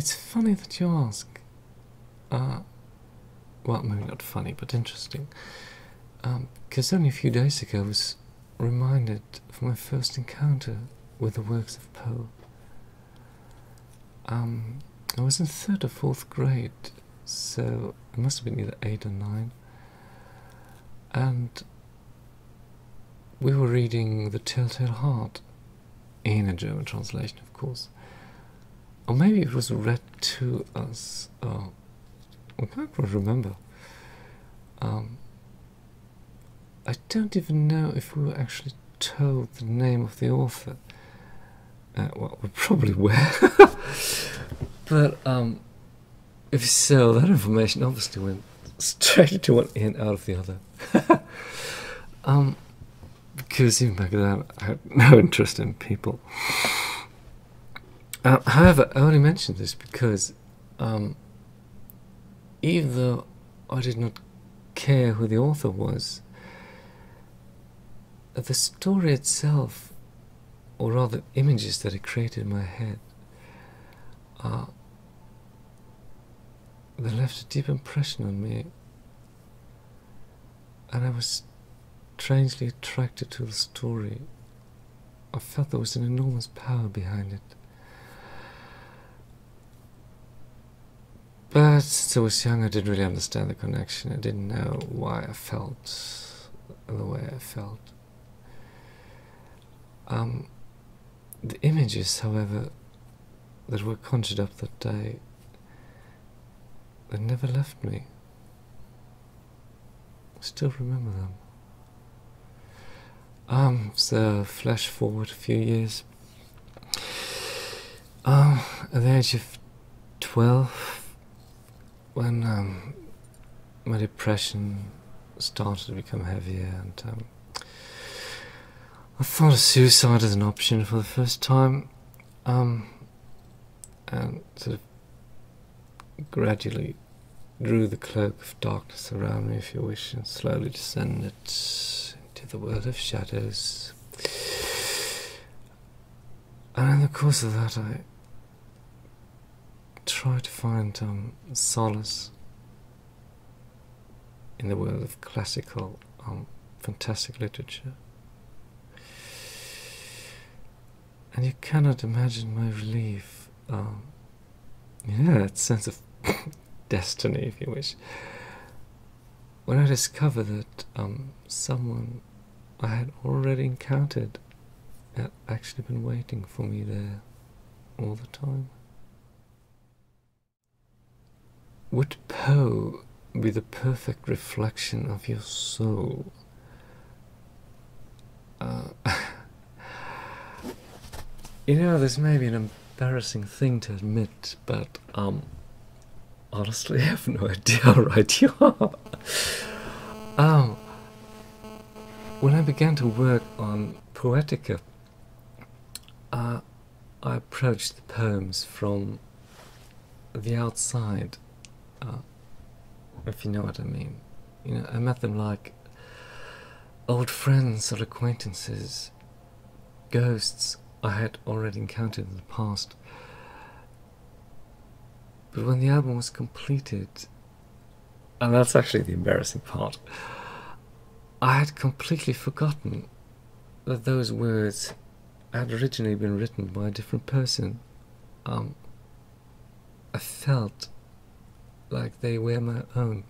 It's funny that you ask. Well, maybe not funny, but interesting. Because only a few days ago I was reminded of my first encounter with the works of Poe. I was in 3rd or 4th grade, so it must have been either 8 or 9. And we were reading The Telltale Heart, in a German translation, of course. Or maybe it was read to us. I can't quite remember. I don't even know if we were actually told the name of the author. Well, we probably were. But if so, that information obviously went straight into one ear and out of the other. Because even back then I had no interest in people. However, I only mention this because even though I did not care who the author was, the story itself, or rather images that it created in my head, they left a deep impression on me, and I was strangely attracted to the story. I felt there was an enormous power behind it. But since I was young, I didn't really understand the connection. I didn't know why I felt the way I felt. The images, however, that were conjured up that day, they never left me. I still remember them. So flash forward a few years. At the age of 12, when my depression started to become heavier, and I thought of suicide as an option for the first time, and sort of gradually drew the cloak of darkness around me, if you wish, and slowly descended into the world of shadows. And in the course of that, I tried to find solace in the world of classical, fantastic literature. And you cannot imagine my relief, that sense of destiny, if you wish, when I discovered that someone I had already encountered had actually been waiting for me there all the time. Would Poe be the perfect reflection of your soul? You know, this may be an embarrassing thing to admit, but honestly, I have no idea how right you are. When I began to work on Poetica, I approached the poems from the outside, if you know what I mean. You know, I met them like old friends or acquaintances, ghosts I had already encountered in the past. But when the album was completed, and that's actually the embarrassing part, I had completely forgotten that those words had originally been written by a different person. I felt like they were my own.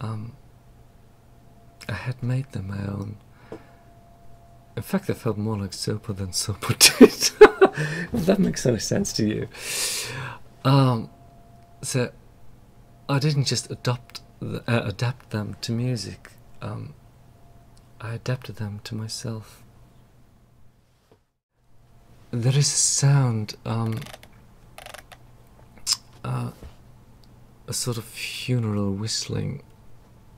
I had made them my own. In fact, I felt more like Sopor than Sopor did. If that makes any sense to you. So I didn't just adapt them to music. I adapted them to myself. There is a sound, a sort of funeral whistling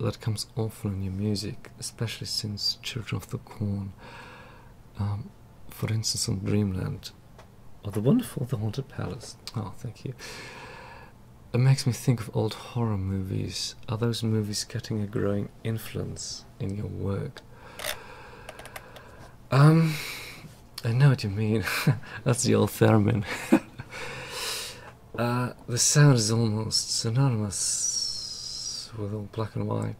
that comes often in your music, especially since Children of the Corn, for instance on Dreamland, or the wonderful The Haunted Palace. Oh, thank you. It makes me think of old horror movies. Are those movies getting a growing influence in your work? I know what you mean. That's the old theremin. The sound is almost synonymous with all black and white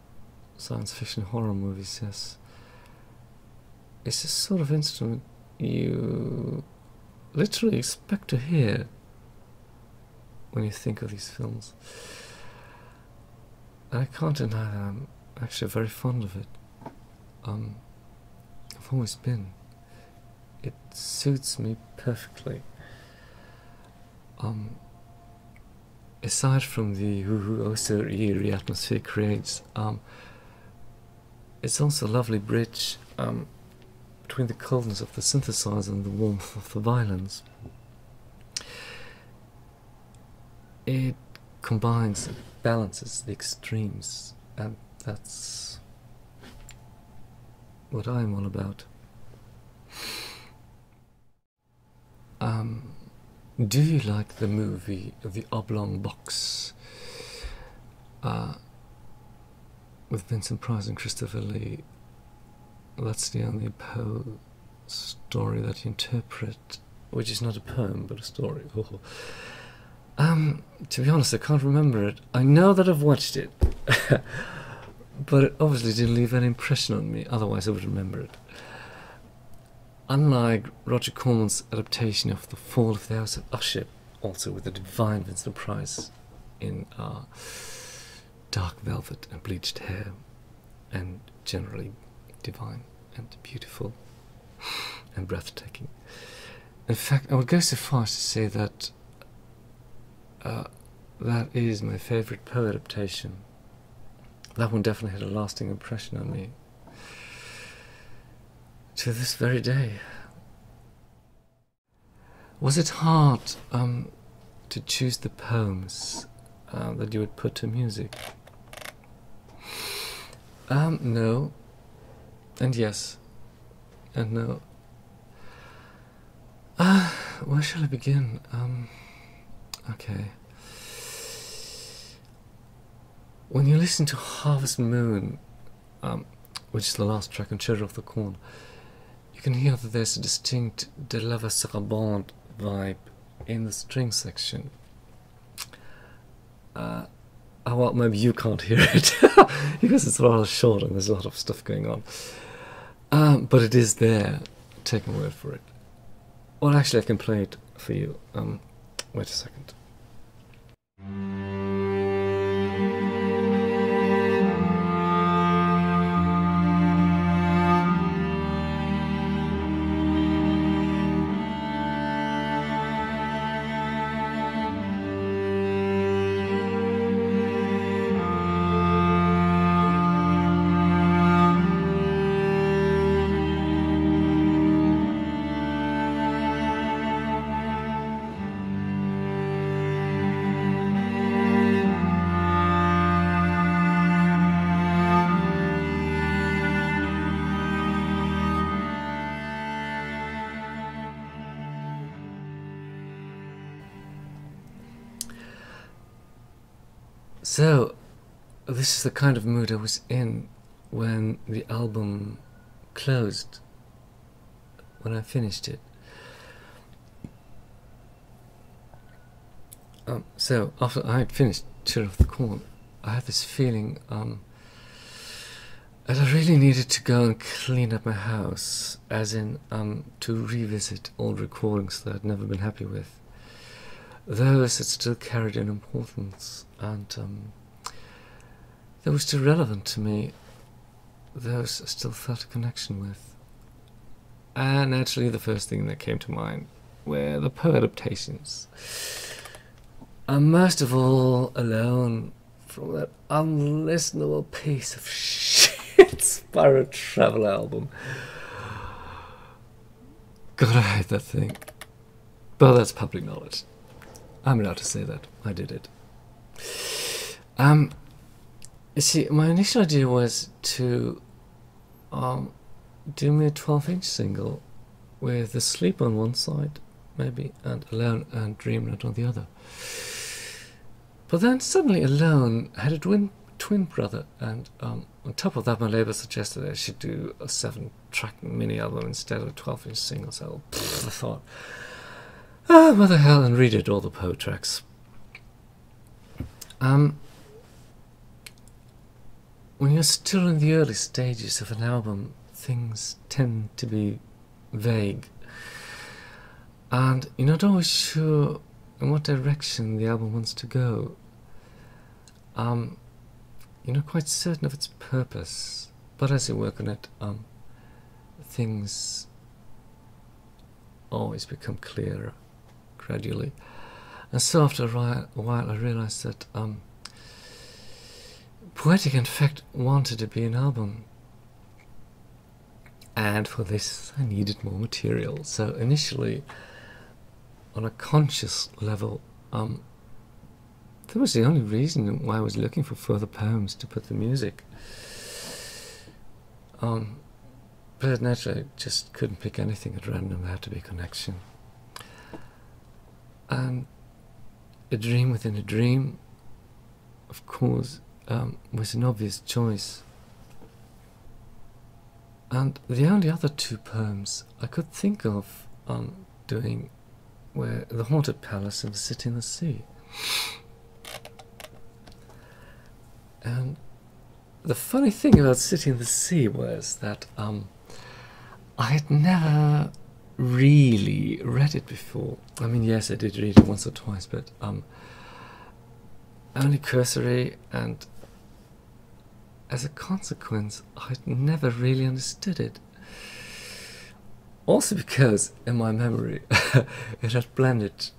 science fiction horror movies, yes. It's a sort of instrument you literally expect to hear when you think of these films. And I can't deny that I'm actually very fond of it. I've always been. It suits me perfectly. Aside from the eerie atmosphere it creates, it's also a lovely bridge between the coldness of the synthesizer and the warmth of the violins. It combines and balances the extremes, and that's what I'm all about. Do you like the movie The Oblong Box with Vincent Price and Christopher Lee? That's the only Poe story that you interpret, which is not a poem but a story. To be honest, I can't remember it. I know that I've watched it, but it obviously didn't leave any impression on me, otherwise I would remember it. Unlike Roger Corman's adaptation of The Fall of the House of Usher, also with the divine Vincent Price in dark velvet and bleached hair, and generally divine and beautiful and breathtaking. In fact, I would go so far as to say that that is my favourite Poe adaptation. That one definitely had a lasting impression on me to this very day. Was it hard to choose the poems that you would put to music? No. And yes. And no. Where shall I begin? Okay. When you listen to Harvest Moon, which is the last track on Children of the Corn, you can hear that there's a distinct De la Sarabande vibe in the string section. Well, maybe you can't hear it because it's rather short and there's a lot of stuff going on. But it is there. Take my word for it. Well, actually, I can play it for you. Wait a second. So, this is the kind of mood I was in when the album closed, when I finished it. So, after I had finished Children of the Corn, I had this feeling that I really needed to go and clean up my house, as in to revisit old recordings that I'd never been happy with. Those that still carried an importance and that were still relevant to me, those I still felt a connection with. And naturally the first thing that came to mind were the Poe adaptations. And most of all, Alone, from that unlistenable piece of shit Spiral Travel album. God, I hate that thing. But that's public knowledge. I'm allowed to say that. I did it. You see, my initial idea was to do me a 12-inch single with The Sleep on one side, maybe, and Alone and Dreamland on the other. But then suddenly Alone had a twin brother, and on top of that my label suggested I should do a 7-track mini album instead of a 12-inch single, so I thought, what the hell, and redid all the Poe tracks. When you're still in the early stages of an album, things tend to be vague, and you're not always sure in what direction the album wants to go. You're not quite certain of its purpose, but as you work on it, things always become clearer gradually. And so after a while I realized that Poetica in fact wanted to be an album, and for this I needed more material. So initially, on a conscious level, that was the only reason why I was looking for further poems to put the music. But naturally I just couldn't pick anything at random. There had to be a connection. And a dream within a dream, of course, was an obvious choice. And the only other two poems I could think of doing were The Haunted Palace and The City in the Sea. And the funny thing about City in the Sea was that I had never really read it before. I mean, yes, I did read it once or twice, but only cursory, and as a consequence, I'd never really understood it. Also because, in my memory, it had blended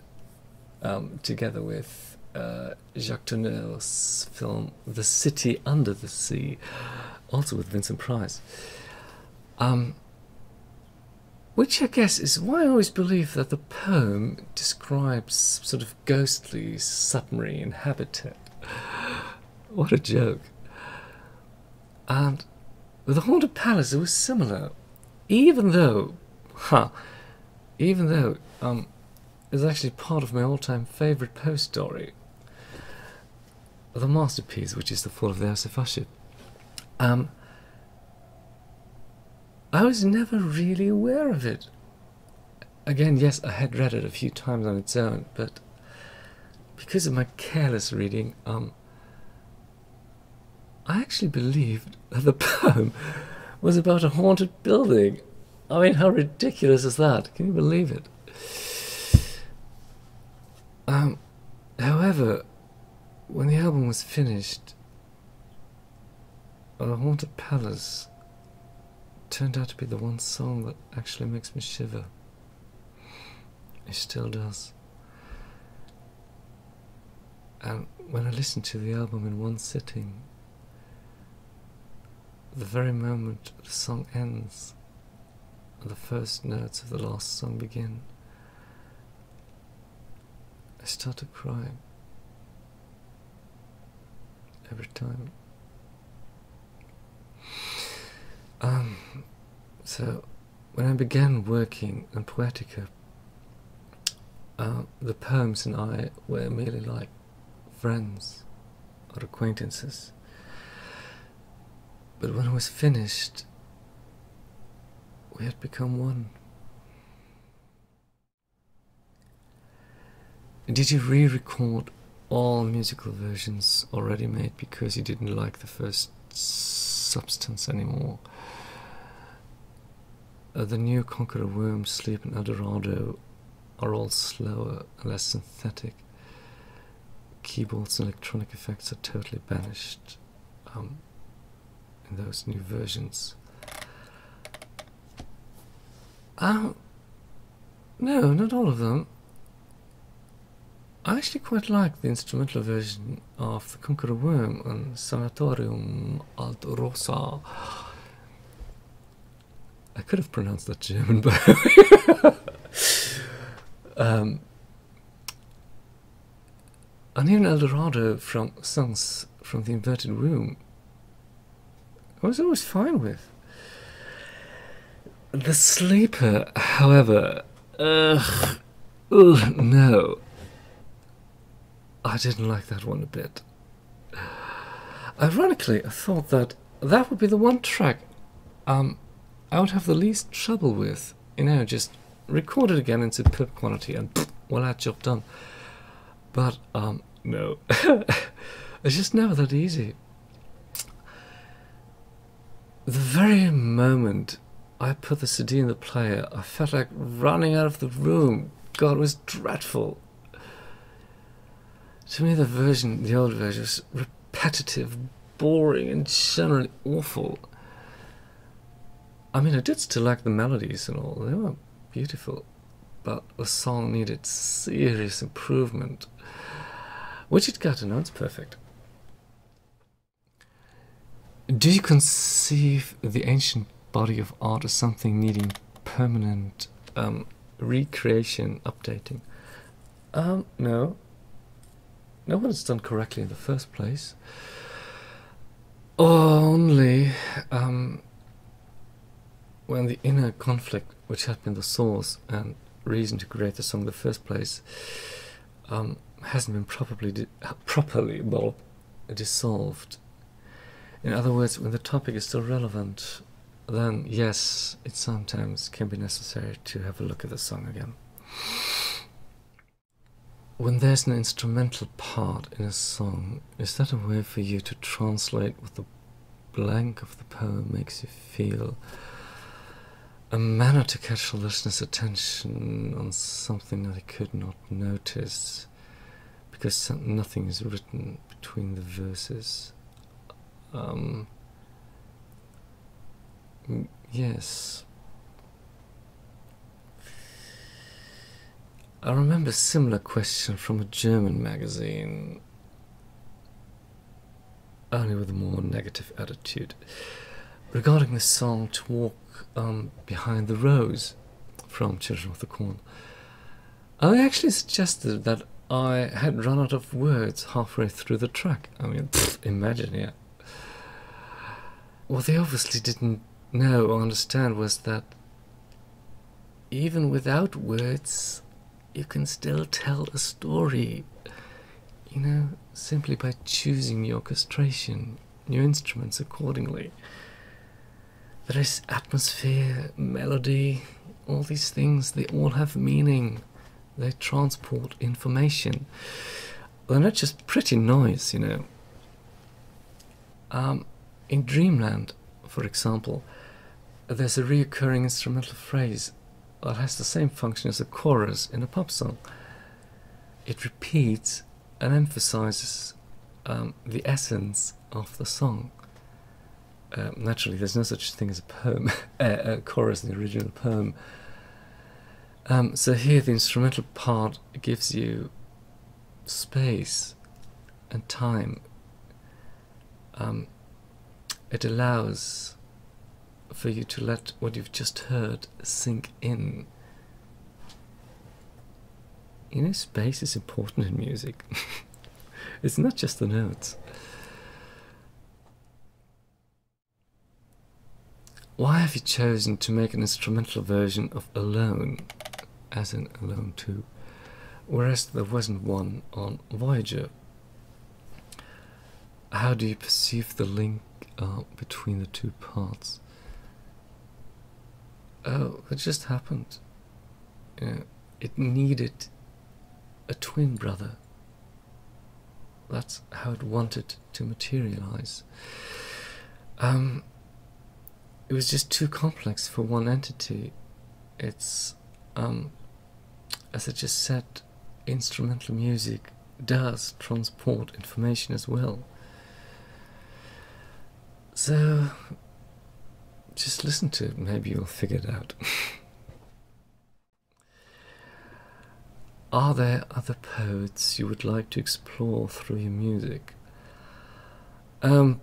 together with Jacques Tourneur's film The City Under the Sea, also with Vincent Price. Which I guess is why I always believe that the poem describes sort of ghostly submarine habitat. What a joke. And with The Haunted Palace it was similar, even though it's actually part of my all-time favourite Poe story, the masterpiece, which is The Fall of the House of Usher. I was never really aware of it. Again, yes, I had read it a few times on its own, but because of my careless reading, I actually believed that the poem was about a haunted building. I mean, how ridiculous is that? Can you believe it? However, when the album was finished, The Haunted Palace turned out to be the one song that actually makes me shiver. It still does. And when I listen to the album in one sitting, the very moment the song ends and the first notes of the last song begin, I start to cry. Every time. So when I began working on Poetica, the poems and I were merely like friends or acquaintances. But when I was finished, we had become one. Did you re-record all musical versions already made because you didn't like the first substance anymore? The new Conqueror, Worm, Sleep and Eldorado are all slower and less synthetic. Keyboards and electronic effects are totally banished in those new versions. No, not all of them. I actually quite like the instrumental version of The Conqueror Worm and Sanatorium ad Rosa. I could have pronounced that German, but and even Eldorado from Songs from the Inverted Womb I was always fine with. The Sleeper, however, no. I didn't like that one a bit. Ironically, I thought that that would be the one track I would have the least trouble with. You know, just record it again in superb quality and voila, job done. But no. It's just never that easy. The very moment I put the CD in the player, I felt like running out of the room. God, it was dreadful. To me, the old version, was repetitive, boring, and generally awful. I mean, I did still like the melodies and all. They were beautiful. But the song needed serious improvement, which it got, and now it's perfect. Do you conceive the ancient body of art as something needing permanent recreation, updating? No. No one has done correctly in the first place. Only when the inner conflict, which had been the source and reason to create the song in the first place, hasn't been properly dissolved. In other words, when the topic is still relevant, then yes, it sometimes can be necessary to have a look at the song again. When there's an instrumental part in a song, is that a way for you to translate what the blank of the poem makes you feel? A manner to catch the listener's attention on something that he could not notice, because nothing is written between the verses. Yes. I remember a similar question from a German magazine, only with a more negative attitude, regarding the song To Walk Behind the Rose from Children of the Corn. I actually suggested that I had run out of words halfway through the track. I mean, imagine, yeah. What they obviously didn't know or understand was that even without words, you can still tell a story, you know, simply by choosing your orchestration, your instruments accordingly. There is atmosphere, melody, all these things, they all have meaning. They transport information. They're not just pretty noise, you know. In Dreamland, for example, there's a recurring instrumental phrase that has the same function as a chorus in a pop song. It repeats and emphasizes the essence of the song. Naturally, there's no such thing as a poem, a chorus in the original poem. So here the instrumental part gives you space and time. It allows for you to let what you've just heard sink in. You know, space is important in music. It's not just the notes. Why have you chosen to make an instrumental version of Alone, as in Alone 2, whereas there wasn't one on Voyager? How do you perceive the link between the two parts? Oh, it just happened. You know, it needed a twin brother. That's how it wanted to materialize. It was just too complex for one entity. It's, as I just said, instrumental music does transport information as well. So, just listen to it, maybe you'll figure it out. Are there other poets you would like to explore through your music? No,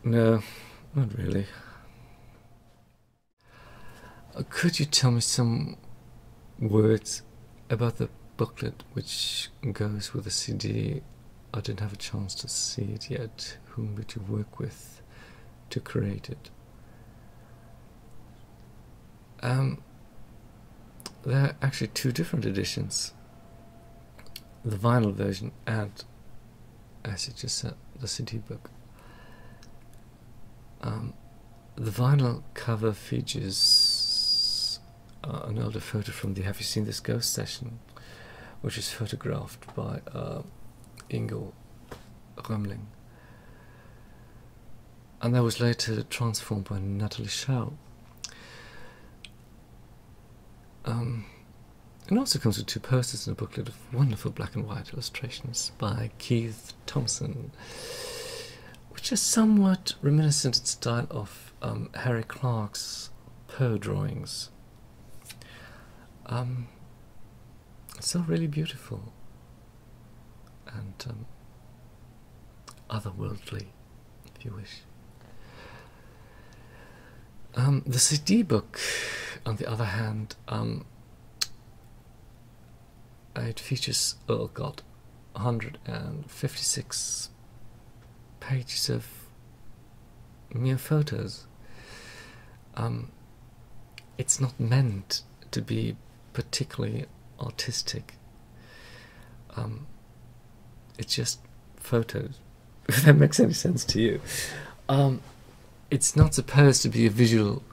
not really. Could you tell me some words about the booklet which goes with the CD? I didn't have a chance to see it yet. Whom did you work with to create it? There are actually two different editions. The vinyl version and, as you just said, the CD book. The vinyl cover features an older photo from the Have You Seen This Ghost session, which is photographed by Ingo Römling. And that was later transformed by Natalie Schau. It also comes with 2 posters and a booklet of wonderful black and white illustrations by Keith Thompson, which is somewhat reminiscent in style of Harry Clarke's Poe drawings. It's all really beautiful and otherworldly, if you wish. The CD book, on the other hand, it features, 156 pages of mere photos. It's not meant to be particularly artistic. It's just photos, if that makes any sense to you. It's not supposed to be a visual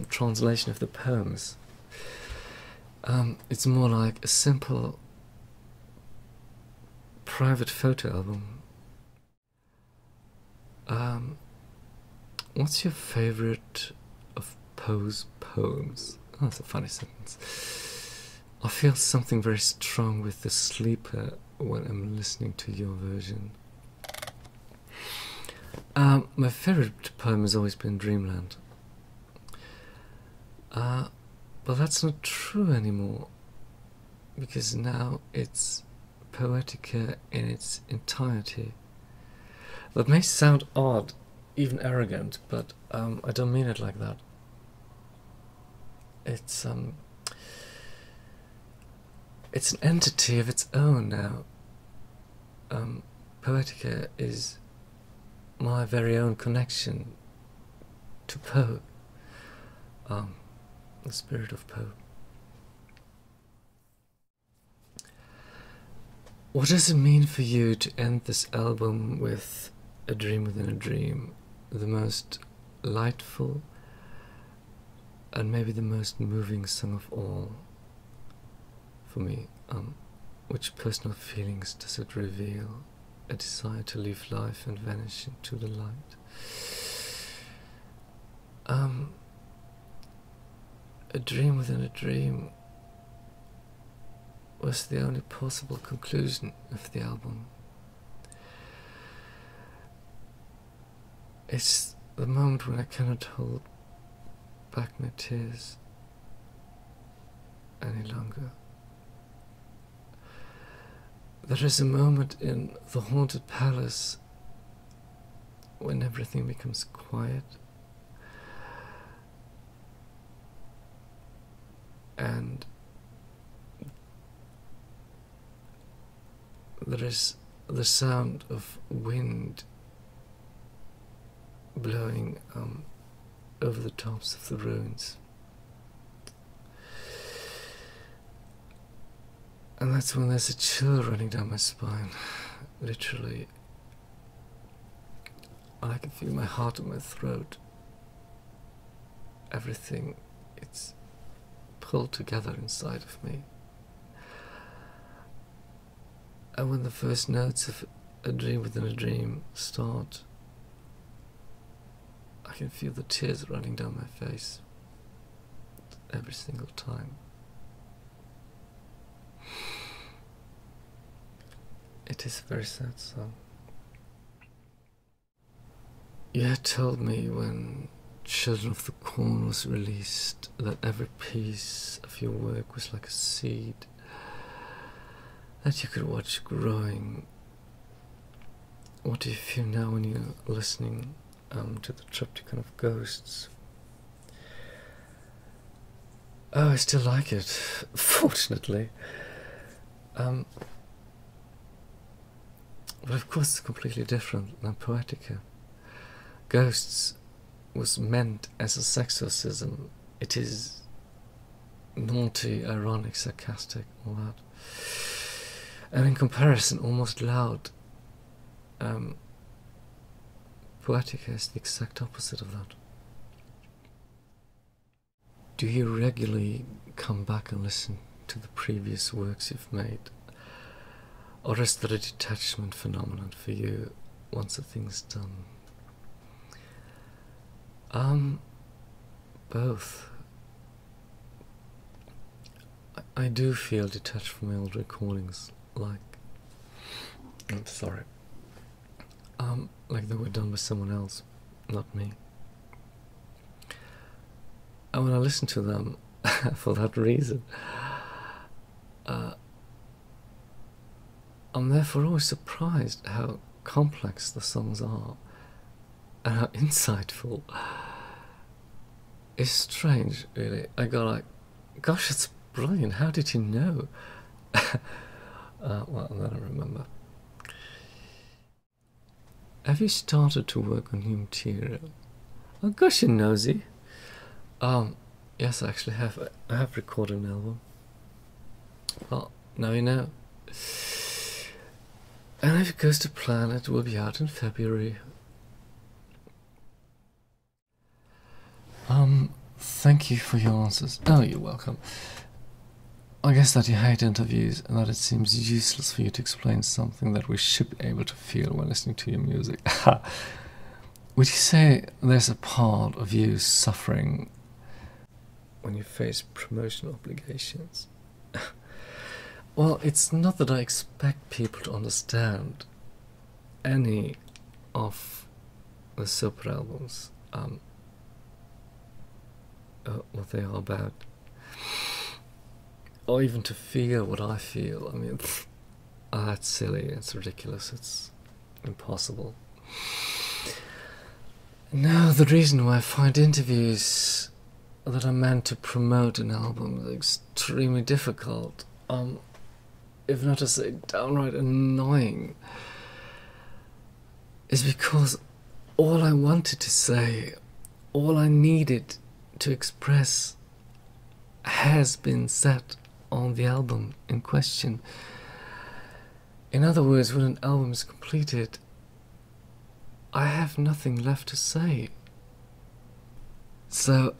translation of the poems. It's more like a simple private photo album. What's your favourite of Poe's poems? Oh, that's a funny sentence. I feel something very strong with The Sleeper when I'm listening to your version. My favourite poem has always been Dreamland. But that's not true anymore, because now it's Poetica in its entirety. That may sound odd, even arrogant, but I don't mean it like that. It's an entity of its own now. Poetica is my very own connection to Poe, the spirit of Poe. What does it mean for you to end this album with A Dream Within a Dream, the most lightful and maybe the most moving song of all for me? Which personal feelings does it reveal? A desire to leave life and vanish into the light. A Dream Within a Dream was the only possible conclusion of the album. It's the moment when I cannot hold back my tears any longer. There is a moment in the haunted palace when everything becomes quiet and there is the sound of wind blowing over the tops of the ruins. And that's when there's a chill running down my spine, literally. I can feel my heart in my throat. Everything, it's pulled together inside of me. And when the first notes of A Dream Within a Dream start, I can feel the tears running down my face every single time. It is a very sad song. You had told me when Children of the Corn was released that every piece of your work was like a seed that you could watch growing. What do you feel now when you're listening to the Triptychon of Ghosts? Oh, I still like it, fortunately. But of course it's completely different than Poetica. Ghosts was meant as a sexorcism. It is naughty, ironic, sarcastic, all that. And in comparison, almost loud. Poetica is the exact opposite of that. Do you regularly come back and listen to the previous works you've made? Or is there a detachment phenomenon for you once the thing's done? Both. I do feel detached from my old recordings, like like they were done by someone else, not me. And when I listen to them, for that reason, I'm therefore always surprised how complex the songs are and how insightful. It's strange, really. I go like, gosh, it's brilliant, how did you know? Well, then I remember. Have you started to work on new material? Oh gosh, you're nosy. Yes, I actually have. I have recorded an album. Well, now you know. And if it goes to plan, it will be out in February. Thank you for your answers. Oh, you're welcome. I guess that you hate interviews and that it seems useless for you to explain something that we should be able to feel when listening to your music. Would you say there's a part of you suffering when you face promotional obligations? Well, it's not that I expect people to understand any of the Sopor albums, what they are about, or even to feel what I feel. I mean, that's silly, it's ridiculous, it's impossible. No, the reason why I find interviews that are meant to promote an album extremely difficult, if not to say downright annoying, is because all I wanted to say, all I needed to express has been said on the album in question. In other words, when an album is completed, I have nothing left to say. So,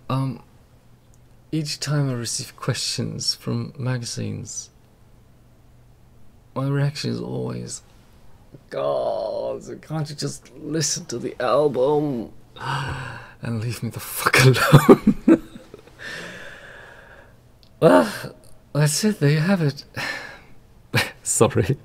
each time I receive questions from magazines, my reaction is always, God, can't you just listen to the album and leave me the fuck alone? Well, that's it, there you have it. Sorry.